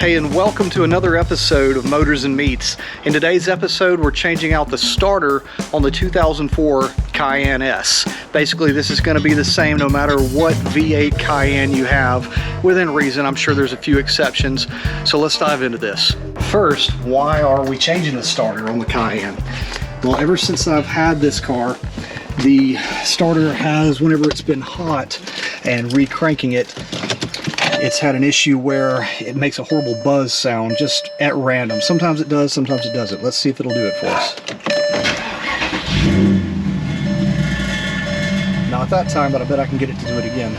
Hey, and welcome to another episode of Motors and Meats. In today's episode, we're changing out the starter on the 2004 Cayenne S. Basically, this is going to be the same no matter what V8 Cayenne you have, within reason. I'm sure there's a few exceptions. So let's dive into this. First, why are we changing the starter on the Cayenne? Well, ever since I've had this car, the starter has, whenever it's been hot and re-cranking it, it's had an issue where it makes a horrible buzz sound just at random. Sometimes it does, sometimes it doesn't. Let's see if it'll do it for us. Not that time, but I bet I can get it to do it again.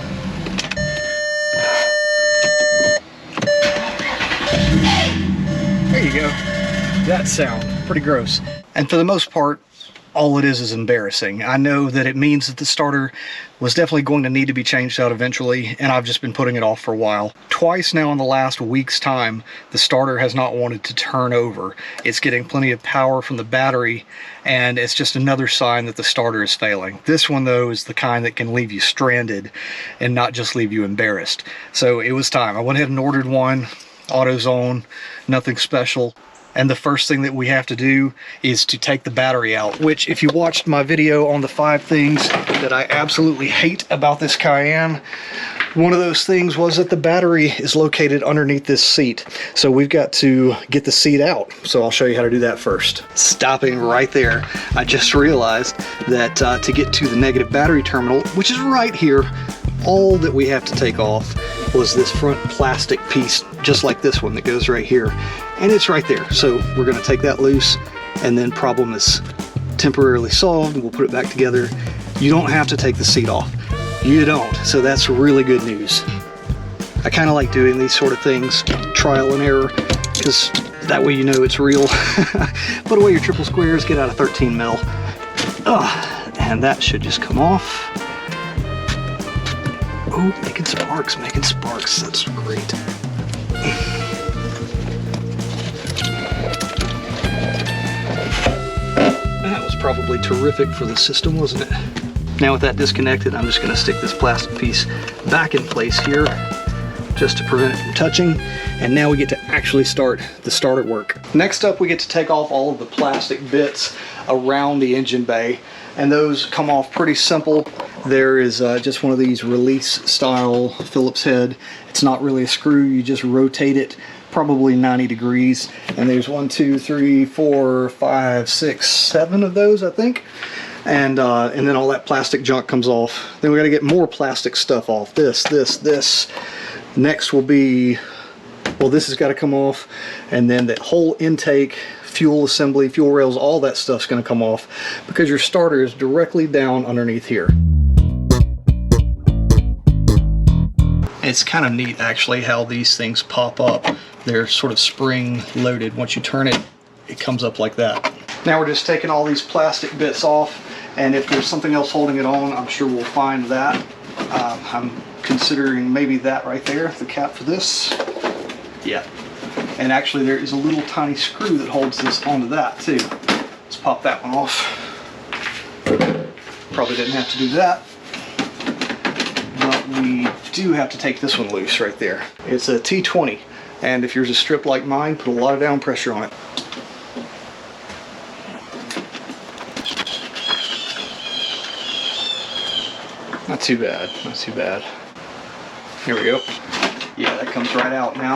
There you go. That sound, pretty gross. And for the most part, all it is embarrassing. I know that it means that the starter was definitely going to need to be changed out eventually, and I've just been putting it off for a while. Twice now in the last week's time, the starter has not wanted to turn over. It's getting plenty of power from the battery, and it's just another sign that the starter is failing. This one, though, is the kind that can leave you stranded and not just leave you embarrassed. So it was time. I went ahead and ordered one, AutoZone, nothing special. And the first thing that we have to do is to take the battery out, which if you watched my video on the 5 things that I absolutely hate about this Cayenne, one of those things was that the battery is located underneath this seat. So we've got to get the seat out. So I'll show you how to do that first. Stopping right there, I just realized that to get to the negative battery terminal, which is right here, all that we have to take off was this front plastic piece, just like this one that goes right here. And it's right there. So we're gonna take that loose, and then problem is temporarily solved. We'll put it back together. You don't have to take the seat off. You don't. So that's really good news. I kind of like doing these sort of things, trial and error, because that way you know it's real. Put away your triple squares, get out a 13 mil. And that should just come off. Oh, making sparks, that's great. That was probably terrific for the system, wasn't it? Now with that disconnected, I'm just gonna stick this plastic piece back in place here just to prevent it from touching. And now we get to actually start the starter work. Next up, we get to take off all of the plastic bits around the engine bay, and those come off pretty simple. There is just one of these release style Phillips head. It's not really a screw, you just rotate it probably 90 degrees. And there's 1, 2, 3, 4, 5, 6, 7 of those, I think. And then all that plastic junk comes off. Then we gotta get more plastic stuff off. This. Next will be, well, this has gotta come off. And then that whole intake, fuel assembly, fuel rails, all that stuff's gonna come off because your starter is directly down underneath here. It's kind of neat actually how these things pop up. They're sort of spring loaded. Once you turn it, it comes up like that. Now we're just taking all these plastic bits off, and if there's something else holding it on, I'm sure we'll find that. I'm considering maybe that right there, the cap for this. Yeah. And actually there is a little tiny screw that holds this onto that too. Let's pop that one off. Probably didn't have to do that. But we do have to take this one loose right there. It's a T20, and if yours is stripped like mine, put a lot of down pressure on it. Not too bad, not too bad. Here we go. Yeah, that comes right out now.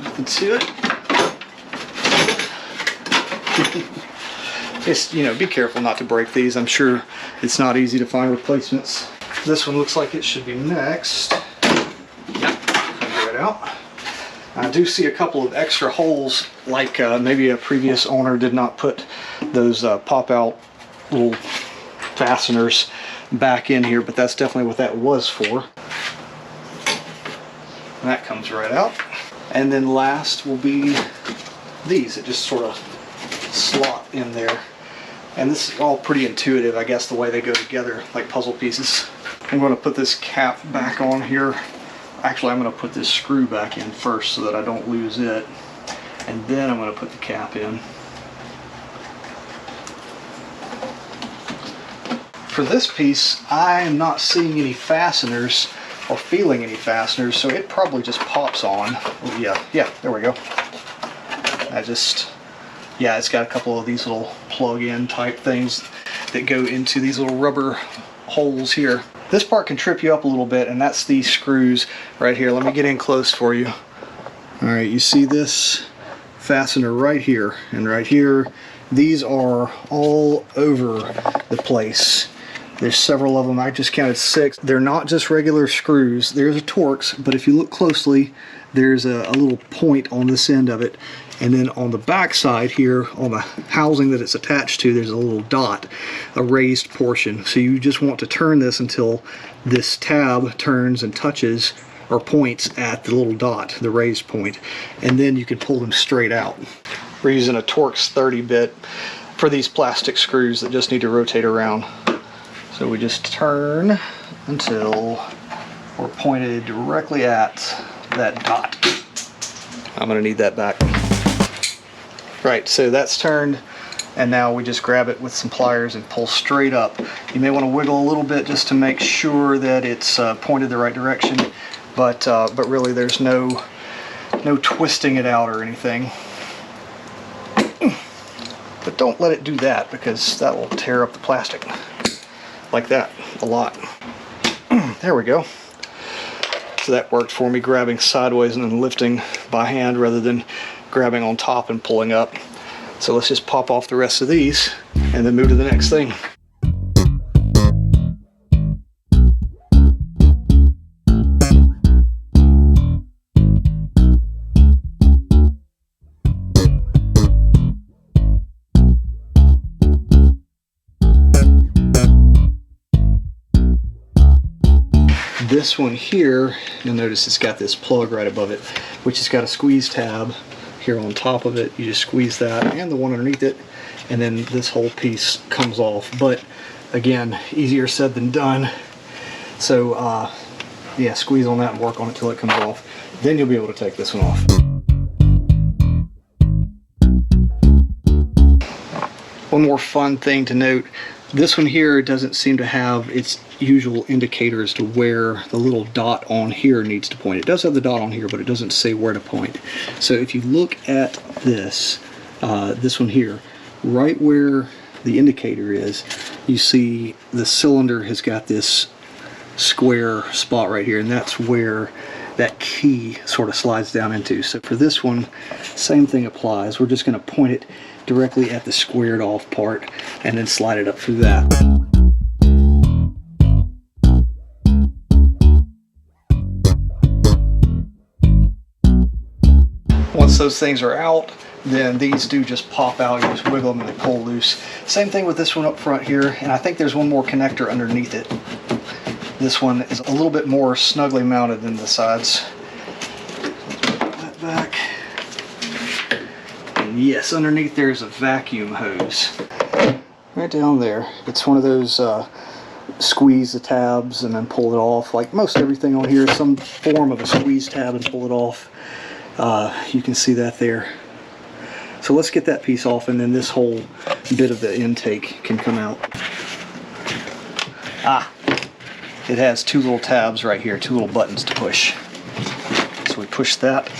Nothing to it. Just, you know, be careful not to break these. I'm sure it's not easy to find replacements. This one looks like it should be next. Yep, get it out. I do see a couple of extra holes, like maybe a previous owner did not put those pop-out little fasteners back in here, but that's definitely what that was for. And that comes right out. And then last will be these that just sort of slot in there. And this is all pretty intuitive, I guess, the way they go together, like puzzle pieces. I'm going to put this cap back on here. Actually, I'm going to put this screw back in first so that I don't lose it. And then I'm going to put the cap in. For this piece, I am not seeing any fasteners or feeling any fasteners, so it probably just pops on. Oh, yeah, there we go. Yeah, it's got a couple of these little plug-in type things that go into these little rubber holes here. This part can trip you up a little bit, and that's these screws right here. Let me get in close for you. All right, you see this fastener right here and right here. These are all over the place. There's several of them. I just counted 6. They're not just regular screws. There's a Torx, but if you look closely, there's a little point on this end of it. And then on the back side here, on the housing that it's attached to, there's a little dot, a raised portion. So you just want to turn this until this tab turns and touches or points at the little dot, the raised point, and then you can pull them straight out. We're using a Torx 30-bit for these plastic screws that just need to rotate around. So we just turn until we're pointed directly at that dot. I'm gonna need that back. Right, so that's turned, and now we just grab it with some pliers and pull straight up. You may want to wiggle a little bit just to make sure that it's pointed the right direction, but really there's no twisting it out or anything. But don't let it do that, because that will tear up the plastic like that a lot. There we go. So that worked for me, grabbing sideways and then lifting by hand rather than grabbing on top and pulling up. So let's just pop off the rest of these and then move to the next thing. This one here, you'll notice it's got this plug right above it, which has got a squeeze tab here on top of it. You just squeeze that and the one underneath it, and then this whole piece comes off. But again, easier said than done. So yeah, squeeze on that and work on it till it comes off. Then you'll be able to take this one off. One more fun thing to note, this one here doesn't seem to have its usual indicator as to where the little dot on here needs to point. It does have the dot on here, but it doesn't say where to point. So if you look at this, this one here, right where the indicator is, you see the cylinder has got this square spot right here, and that's where that key sort of slides down into. So for this one, same thing applies. We're just going to point it directly at the squared off part and then slide it up through that. Once those things are out, then these do just pop out. You just wiggle them and they pull loose. Same thing with this one up front here, and I think there's one more connector underneath it. This one is a little bit more snugly mounted than the sides. Put that back. And yes, underneath there's a vacuum hose. Right down there. It's one of those squeeze the tabs and then pull it off. Like most everything on here is some form of a squeeze tab and pull it off. You can see that there. So let's get that piece off, and then this whole bit of the intake can come out. It has 2 little tabs right here, 2 little buttons to push. So we push that.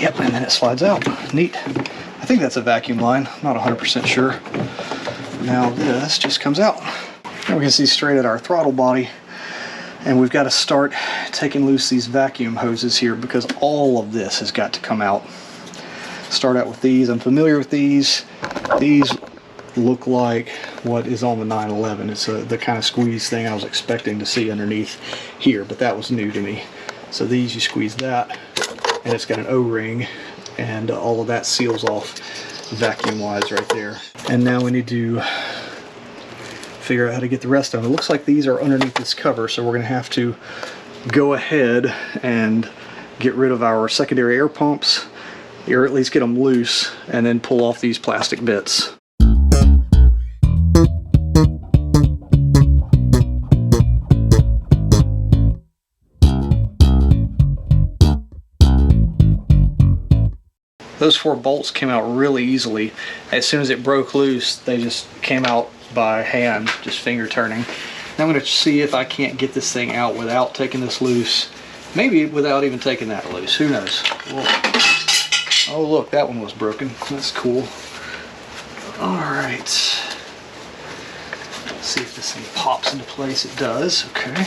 Yep, and then it slides out. Neat. I think that's a vacuum line. I'm not 100% sure. Now this just comes out. Now we can see straight at our throttle body. And we've got to start taking loose these vacuum hoses here, because all of this has got to come out. Start out with these. I'm familiar with these. These look like what is on the 911. It's the kind of squeeze thing I was expecting to see underneath here, but that was new to me. So these, you squeeze that, and it's got an O-ring, and all of that seals off vacuum wise right there. And now we need to figure out how to get the rest of them. It looks like these are underneath this cover, so we're going to have to go ahead and get rid of our secondary air pumps, or at least get them loose, and then pull off these plastic bits. Those 4 bolts came out really easily. As soon as it broke loose, they just came out by hand, just finger turning. Now I'm going to see if I can't get this thing out without taking this loose. Maybe without even taking that loose. Who knows? Oh look, that one was broken. That's cool. Alright. Let's see if this thing pops into place. It does. Okay.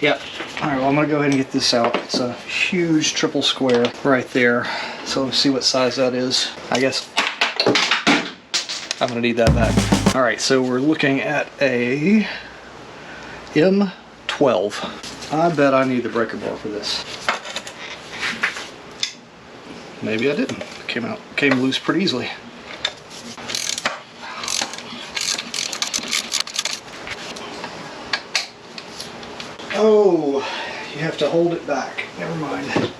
Yep. Alright, well I'm going to go ahead and get this out. It's a huge triple square right there. So let's see what size that is. I guess I'm going to need that back. Alright, so we're looking at a M12. I bet I need the breaker bar for this. Maybe I didn't. Came loose pretty easily. Oh, you have to hold it back. Never mind.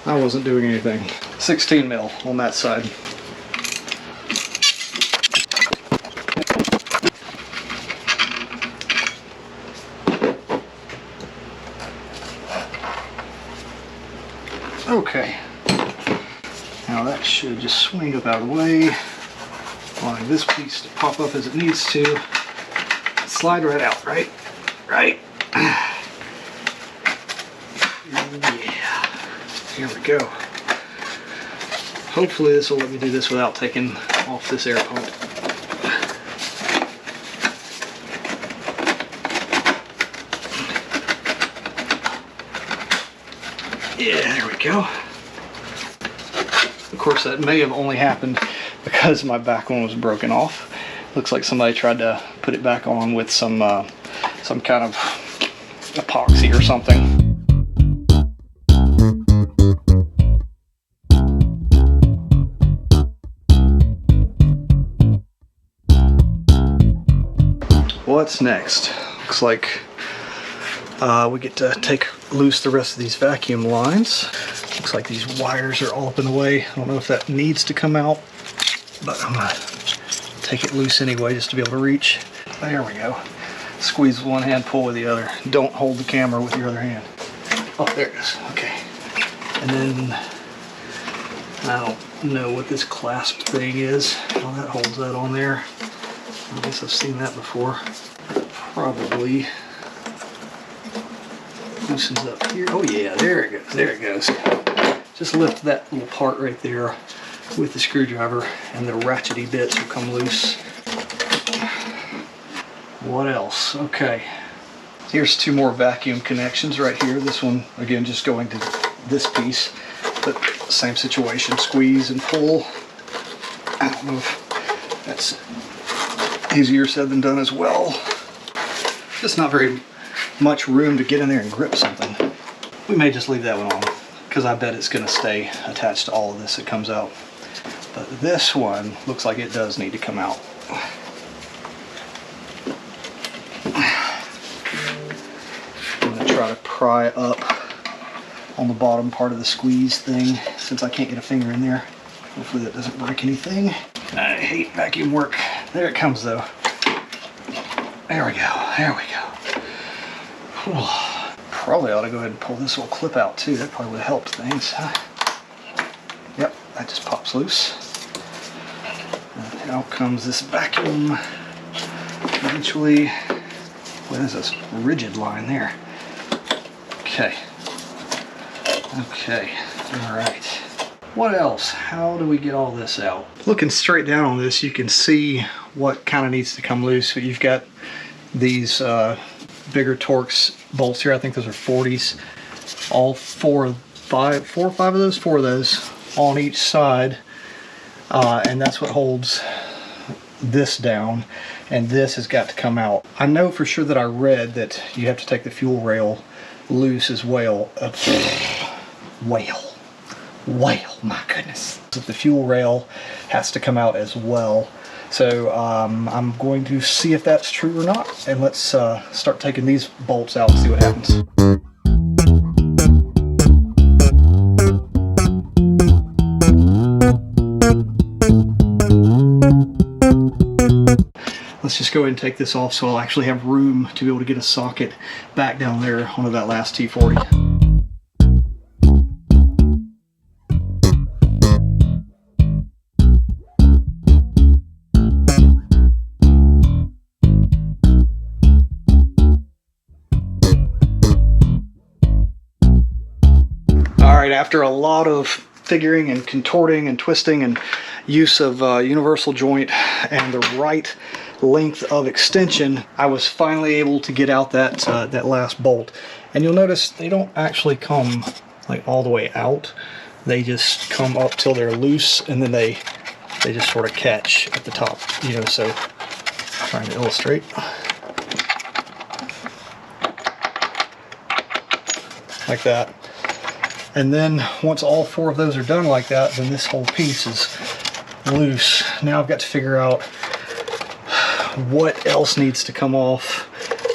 I wasn't doing anything. 16 mil on that side. Okay, now that should just swing up out of the way, allowing this piece to pop up as it needs to. Slide right out, right? Right? Yeah, here we go. Hopefully this will let me do this without taking off this air pump. Yeah, there we go. Of course, that may have only happened because my back one was broken off. Looks like somebody tried to put it back on with some kind of epoxy or something. What's next? Looks like we get to take loose the rest of these vacuum lines. Looks like these wires are all up in the way. I don't know if that needs to come out, but I'm gonna take it loose anyway just to be able to reach. There we go. Squeeze with one hand, pull with the other. Don't hold the camera with your other hand. Oh, there it is. Okay. And then I don't know what this clasp thing is. How that holds that on there. I guess I've seen that before. Probably loosens up here. Oh yeah, there it goes. There it goes. Just lift that little part right there with the screwdriver and the ratchety bits will come loose. What else? Okay. Here's two more vacuum connections right here. This one, again, just going to this piece, but same situation. Squeeze and pull. I don't know if that's easier said than done as well. Just not very much room to get in there and grip something. We may just leave that one on because I bet it's going to stay attached to all of this that comes out. But this one looks like it does need to come out. I'm going to try to pry up on the bottom part of the squeeze thing since I can't get a finger in there. Hopefully that doesn't break anything. I hate vacuum work. There it comes though. There we go. There we go. Probably ought to go ahead and pull this little clip out too. That probably would have helped things. Yep, that just pops loose. And out comes this vacuum. Eventually, well, there's this rigid line there. Okay. Okay. All right. What else? How do we get all this out? Looking straight down on this, you can see what kind of needs to come loose. So you've got these bigger Torx bolts here. I think those are 40s. All four or five of those on each side. And that's what holds this down. And this has got to come out. I know for sure that I read that you have to take the fuel rail loose as well. Whale, my goodness. The fuel rail has to come out as well. So I'm going to see if that's true or not. And let's start taking these bolts out and see what happens. Let's just go ahead and take this off so I'll actually have room to be able to get a socket back down there onto that last T40. Alright, after a lot of figuring and contorting and twisting and use of universal joint and the right length of extension, I was finally able to get out that that last bolt. And you'll notice they don't actually come like all the way out. They just come up till they're loose, and then they just sort of catch at the top, you know. So trying to illustrate. Like that. And then once all 4 of those are done like that, then this whole piece is loose. Now I've got to figure out what else needs to come off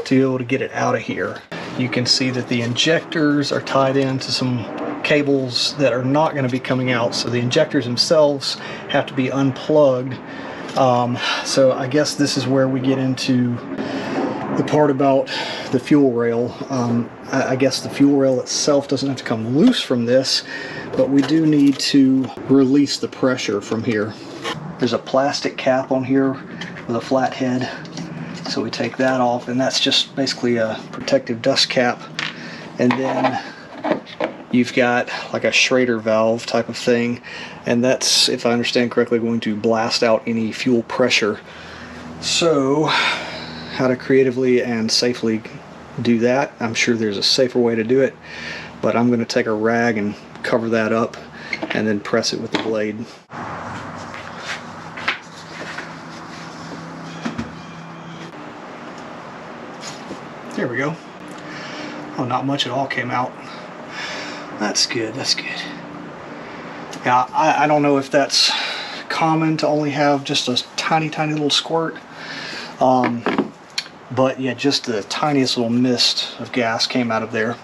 to be able to get it out of here. You can see that the injectors are tied into some cables that are not going to be coming out, so the injectors themselves have to be unplugged. So I guess this is where we get into the part about the fuel rail. I guess the fuel rail itself doesn't have to come loose from this, but we do need to release the pressure from here. There's a plastic cap on here with a flat head, so we take that off, and that's just basically a protective dust cap. And then you've got like a Schrader valve type of thing, and that's, if I understand correctly, going to blast out any fuel pressure. So how to creatively and safely do that, I'm sure there's a safer way to do it, but I'm going to take a rag and cover that up and then press it with the blade. There we go. Oh, not much at all came out. That's good, that's good. Yeah, I don't know if that's common to only have just a tiny little squirt. But yeah, just the tiniest little mist of gas came out of there.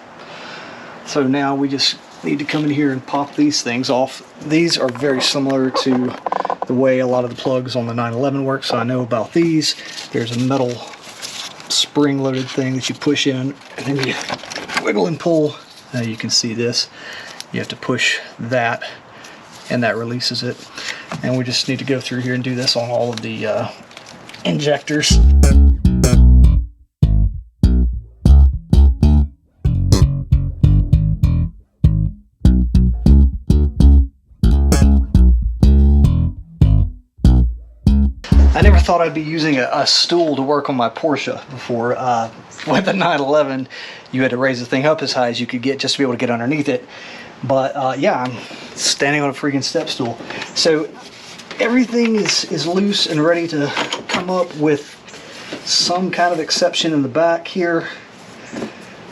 So now we just need to come in here and pop these things off. These are very similar to the way a lot of the plugs on the 911 work, so I know about these. There's a metal spring-loaded thing that you push in, and then you wiggle and pull. Now you can see this. You have to push that, and that releases it. And we just need to go through here and do this on all of the injectors. I never thought I'd be using a stool to work on my Porsche before. With the 911, you had to raise the thing up as high as you could get just to be able to get underneath it. But yeah, I'm standing on a freaking step stool. So everything is loose and ready to come up, with some kind of exception in the back here.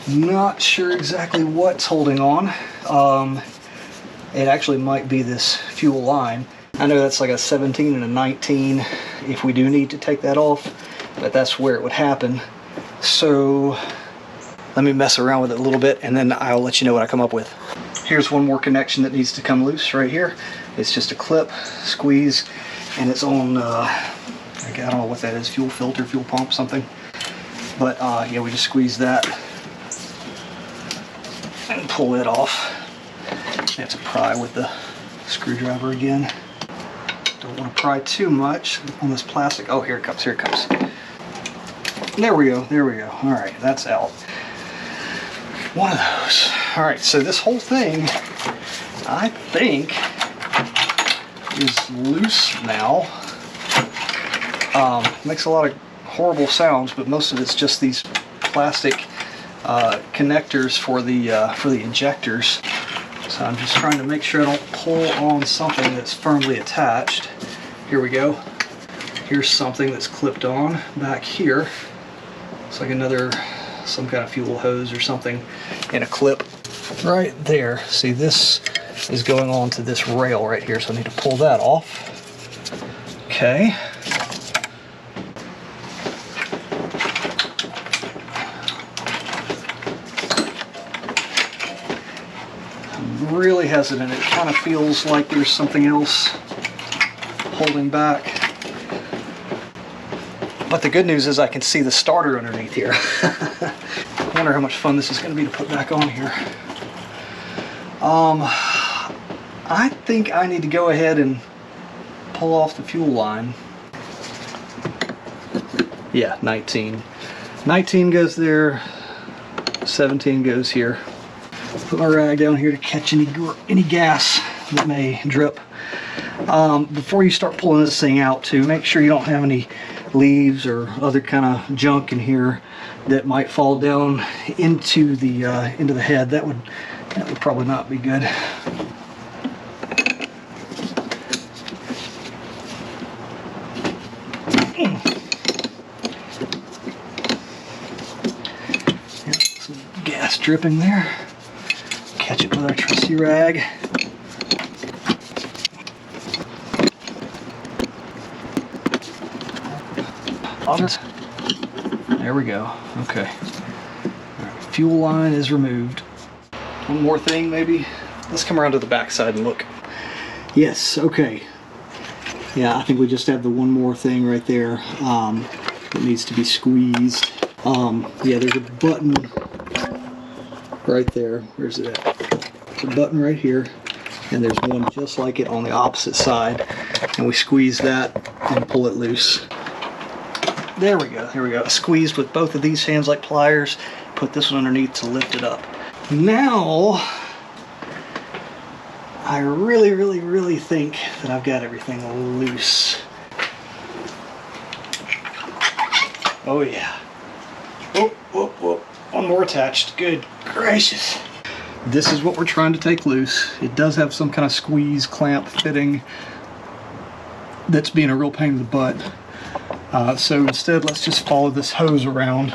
Not sure exactly what's holding on. It actually might be this fuel line. I know that's like a 17 and a 19 if we do need to take that off, but that's where it would happen. So let me mess around with it a little bit, and then I'll let you know what I come up with. Here's one more connection that needs to come loose right here. It's just a clip, squeeze, and it's on, I don't know what that is, fuel filter, fuel pump, something. But yeah, we just squeeze that and pull it off. You have to pry with the screwdriver again. Don't want to pry too much on this plastic. Oh, here it comes, here it comes. There we go, there we go. All right, that's out. One of those. All right, so this whole thing, I think, is loose now. Makes a lot of horrible sounds, but most of it's just these plastic connectors for the injectors. So I'm just trying to make sure I don't pull on something that's firmly attached. Here we go. Here's something that's clipped on back here. It's like some kind of fuel hose or something in a clip right there. See, this is going on to this rail right here, so I need to pull that off. Okay. I'm really hesitant. It kind of feels like there's something else holding back. But the good news is I can see the starter underneath here. I wonder how much fun this is going to be to put back on here. I think I need to go ahead and pull off the fuel line. Yeah, 19. 19 goes there, 17 goes here. Put my rag down here to catch any gas that may drip. Before you start pulling this thing out too, make sure you don't have any leaves or other kind of junk in here that might fall down into the head. That would probably not be good. Some gas dripping there. Catch it with our trusty rag. There we go. Okay. Right. Fuel line is removed. One more thing, maybe. Let's come around to the back side and look. Yes. Okay. Yeah, I think we just have the one more thing right there that needs to be squeezed. Yeah, there's a button right there. Where's it at? There's a button right here, and there's one just like it on the opposite side, and we squeeze that and pull it loose. There we go, there we go. Squeezed with both of these hands like pliers. Put this one underneath to lift it up. Now, I really think that I've got everything loose. Oh yeah. Whoop, whoop, whoop. One more attached. Good gracious. This is what we're trying to take loose. It does have some kind of squeeze clamp fitting that's being a real pain in the butt. So instead, let's just follow this hose around.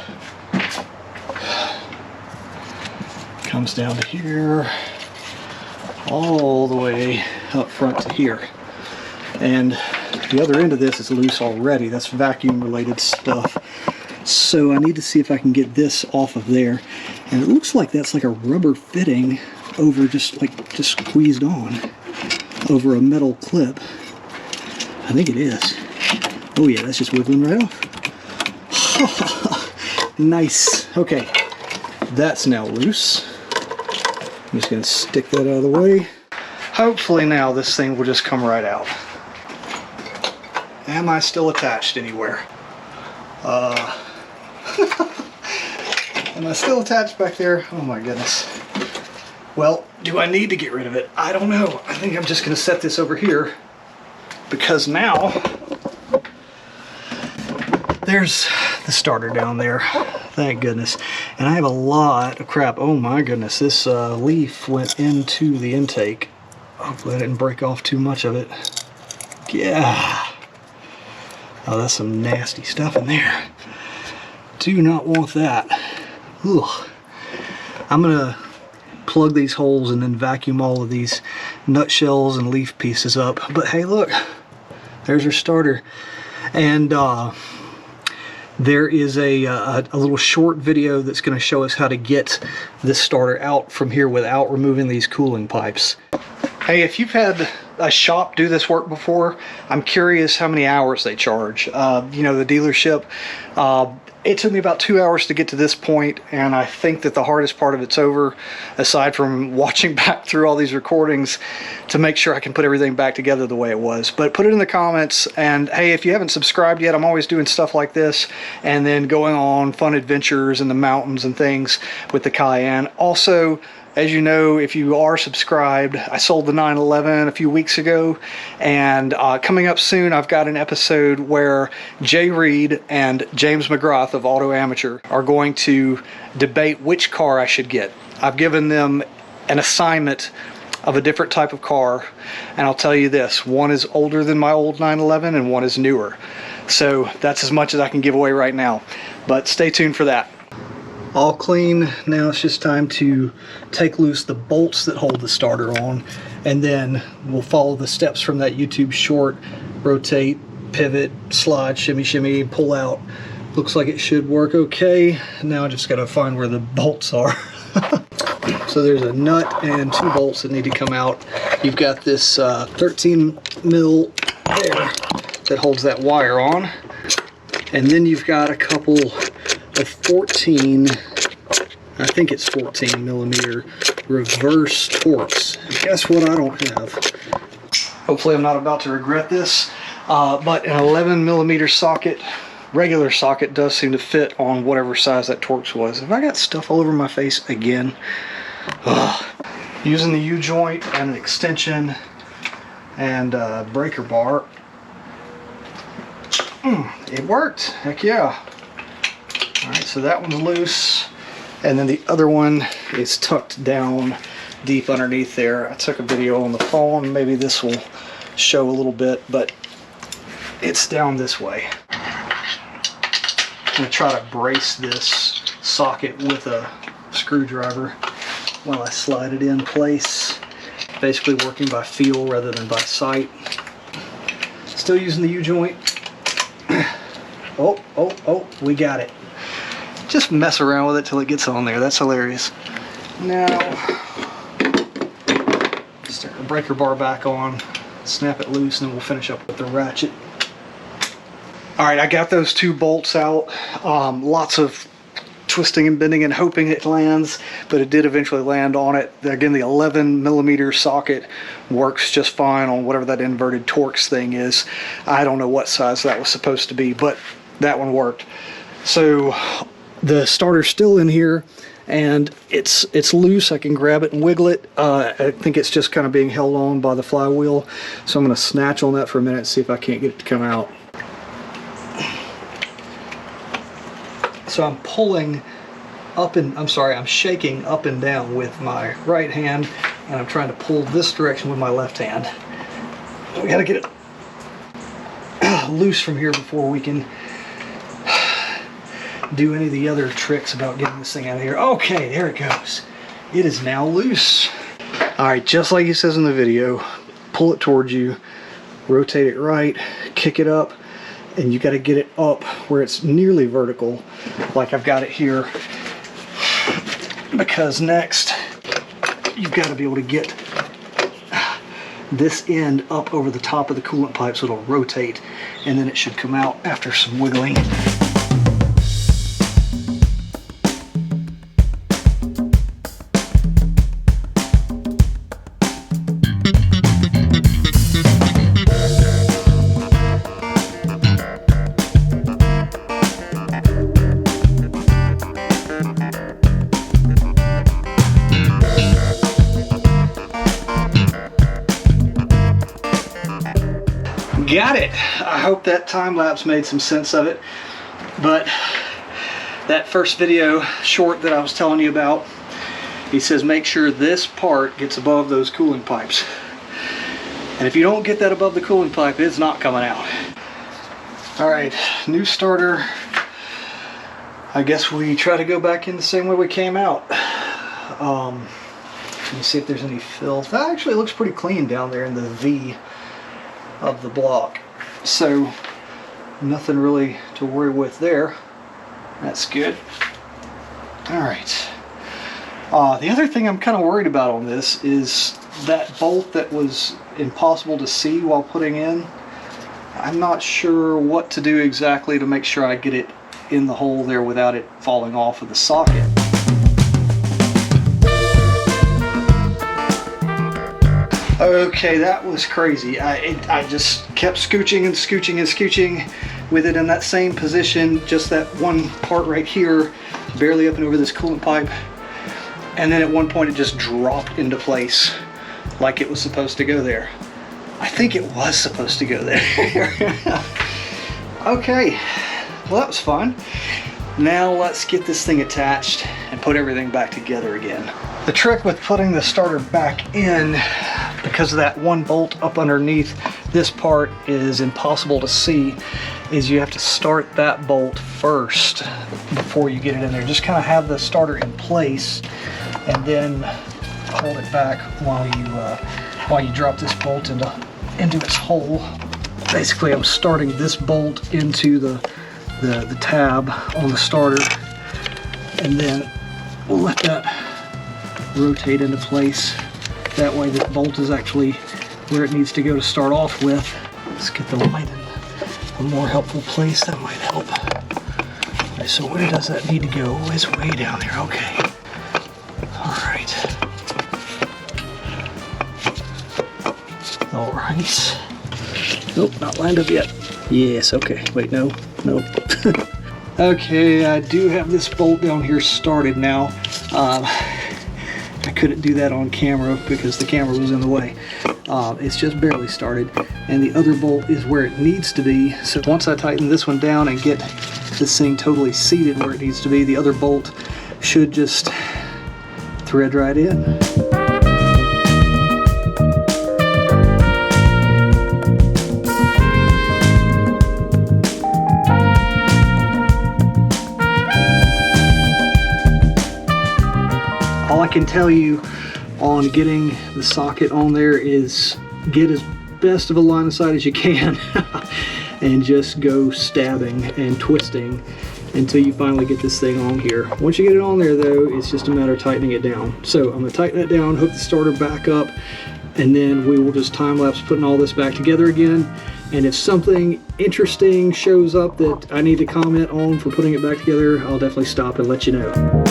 Comes down to here, all the way up front to here. And the other end of this is loose already. That's vacuum related stuff. So I need to see if I can get this off of there. And it looks like that's like a rubber fitting over just squeezed on over a metal clip. I think it is. Oh yeah, that's just wiggling right off. Nice. Okay, that's now loose. I'm just going to stick that out of the way. Hopefully now this thing will just come right out. Am I still attached anywhere? Am I still attached back there? Oh my goodness. Well, do I need to get rid of it? I don't know. I think I'm just going to set this over here, because now there's the starter down there. Thank goodness. And I have a lot of crap. Oh my goodness, this leaf went into the intake. Hopefully I didn't break off too much of it. Yeah. Oh, that's some nasty stuff in there. Do not want that. Ugh. I'm gonna plug these holes and then vacuum all of these nutshells and leaf pieces up. But hey, look, there's our starter. And there is a little short video that's going to show us how to get this starter out from here without removing these cooling pipes. Hey, if you've had a shop do this work before, I'm curious how many hours they charge. You know, the dealership, it took me about 2 hours to get to this point, and I think that the hardest part of it's over, aside from watching back through all these recordings to make sure I can put everything back together the way it was. But put it in the comments, and hey, if you haven't subscribed yet, I'm always doing stuff like this, and then going on fun adventures in the mountains and things with the Cayenne. Also, as you know, if you are subscribed, I sold the 911 a few weeks ago, and coming up soon, I've got an episode where Jay Reed and James McGrath of Auto Amateur are going to debate which car I should get. I've given them an assignment of a different type of car, and I'll tell you this, one is older than my old 911 and one is newer. So that's as much as I can give away right now, but stay tuned for that. All clean. Now it's just time to take loose the bolts that hold the starter on, and then we'll follow the steps from that YouTube short. Rotate, pivot, slide, shimmy, shimmy, pull out. Looks like it should work okay. Now I just gotta find where the bolts are. So there's a nut and 2 bolts that need to come out. You've got this 13 mil there that holds that wire on, and then you've got a couple of 14, I think it's 14 millimeter reverse Torx. Guess what I don't have? Hopefully I'm not about to regret this, but an 11 millimeter socket, regular socket, does seem to fit on whatever size that Torx was. Have I got stuff all over my face again? Using the U-joint and an extension and a breaker bar. It worked, heck yeah. Alright, so that one's loose. And then the other one is tucked down deep underneath there. I took a video on the phone, maybe this will show a little bit, but it's down this way. I'm going to try to brace this socket with a screwdriver while I slide it in place. Basically working by feel rather than by sight. Still using the U-joint. Oh, we got it. Just mess around with it till it gets on there. That's hilarious. Now, stick the breaker bar back on, snap it loose, and then we'll finish up with the ratchet. Alright, I got those two bolts out. Lots of twisting and bending and hoping it lands, but it did eventually land on it. Again, the 11mm socket works just fine on whatever that inverted Torx thing is. I don't know what size that was supposed to be, but that one worked. So the starter's still in here and it's loose. I can grab it and wiggle it. I think it's just kind of being held on by the flywheel, so I'm going to snatch on that for a minute and see if I can't get it to come out. So I'm pulling up and, I'm shaking up and down with my right hand, and I'm trying to pull this direction with my left hand. We gotta get it loose from here before we can do any of the other tricks about getting this thing out of here. Okay, there it goes. It is now loose. Alright, just like he says in the video, pull it towards you, rotate it right, kick it up, and you got to get it up where it's nearly vertical, like I've got it here, because next you've got to be able to get this end up over the top of the coolant pipe so it'll rotate, and then it should come out after some wiggling. Got it. I hope that time lapse made some sense of it, but that first video short that I was telling you about, he says make sure this part gets above those cooling pipes, and if you don't get that above the cooling pipe, it's not coming out. Alright, new starter. I guess we try to go back in the same way we came out. Let me see if there's any filth. That actually looks pretty clean down there in the V of the block, so nothing really to worry with there. That's good. Alright, the other thing I'm kind of worried about on this is that bolt that was impossible to see while putting in. I'm not sure what to do exactly to make sure I get it in the hole there without it falling off of the socket. Okay, that was crazy. I just kept scooching and scooching and scooching with it in that same position, just that one part right here, barely up and over this coolant pipe. And then at one point it just dropped into place like it was supposed to go there. I think it was supposed to go there. Okay, well that was fun. Now let's get this thing attached and put everything back together again. The trick with putting the starter back in, because of that one bolt up underneath this part is impossible to see, is you have to start that bolt first before you get it in there. Just kind of have the starter in place and then hold it back while you drop this bolt into its hole. Basically, I'm starting this bolt into the tab on the starter, and then we'll let that rotate into place. That way the bolt is actually where it needs to go to start off with. Let's get the light in a more helpful place. That might help. Okay, so where does that need to go? It's way down there. Okay. Alright. Alright. Nope, not lined up yet. Yes, okay. Wait, no. Nope. Okay, I do have this bolt down here started now. I couldn't do that on camera because the camera was in the way. It's just barely started, and the other bolt is where it needs to be. So once I tighten this one down and get this thing totally seated where it needs to be, the other bolt should just thread right in. All I can tell you on getting the socket on there is get as best of a line of sight as you can and just go stabbing and twisting until you finally get this thing on here. Once you get it on there though, it's just a matter of tightening it down. So I'm gonna tighten that down, hook the starter back up, and then we will just time-lapse putting all this back together again. And if something interesting shows up that I need to comment on for putting it back together, I'll definitely stop and let you know.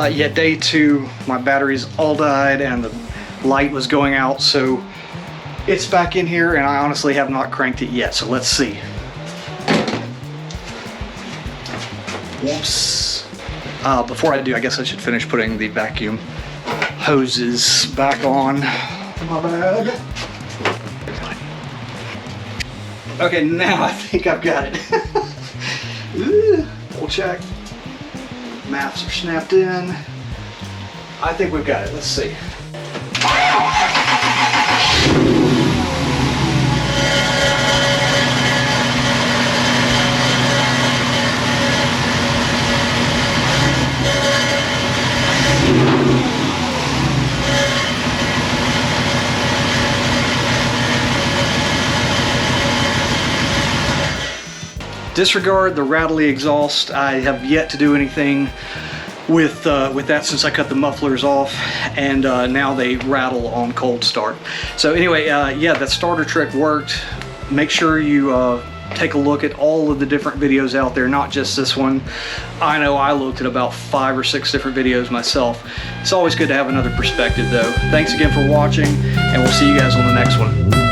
Yeah, day 2, my batteries all died and the light was going out, so it's back in here and I honestly have not cranked it yet, so let's see. Whoops. Before I do, I guess I should finish putting the vacuum hoses back on. My bad. Okay, now I think I've got it. We'll check. Maps are snapped in. I think we've got it. Let's see. Disregard the rattly exhaust. I have yet to do anything with that since I cut the mufflers off, and now they rattle on cold start. So anyway, yeah, that starter trick worked. Make sure you take a look at all of the different videos out there, not just this one. I know I looked at about 5 or 6 different videos myself. It's always good to have another perspective though. Thanks again for watching, and we'll see you guys on the next one.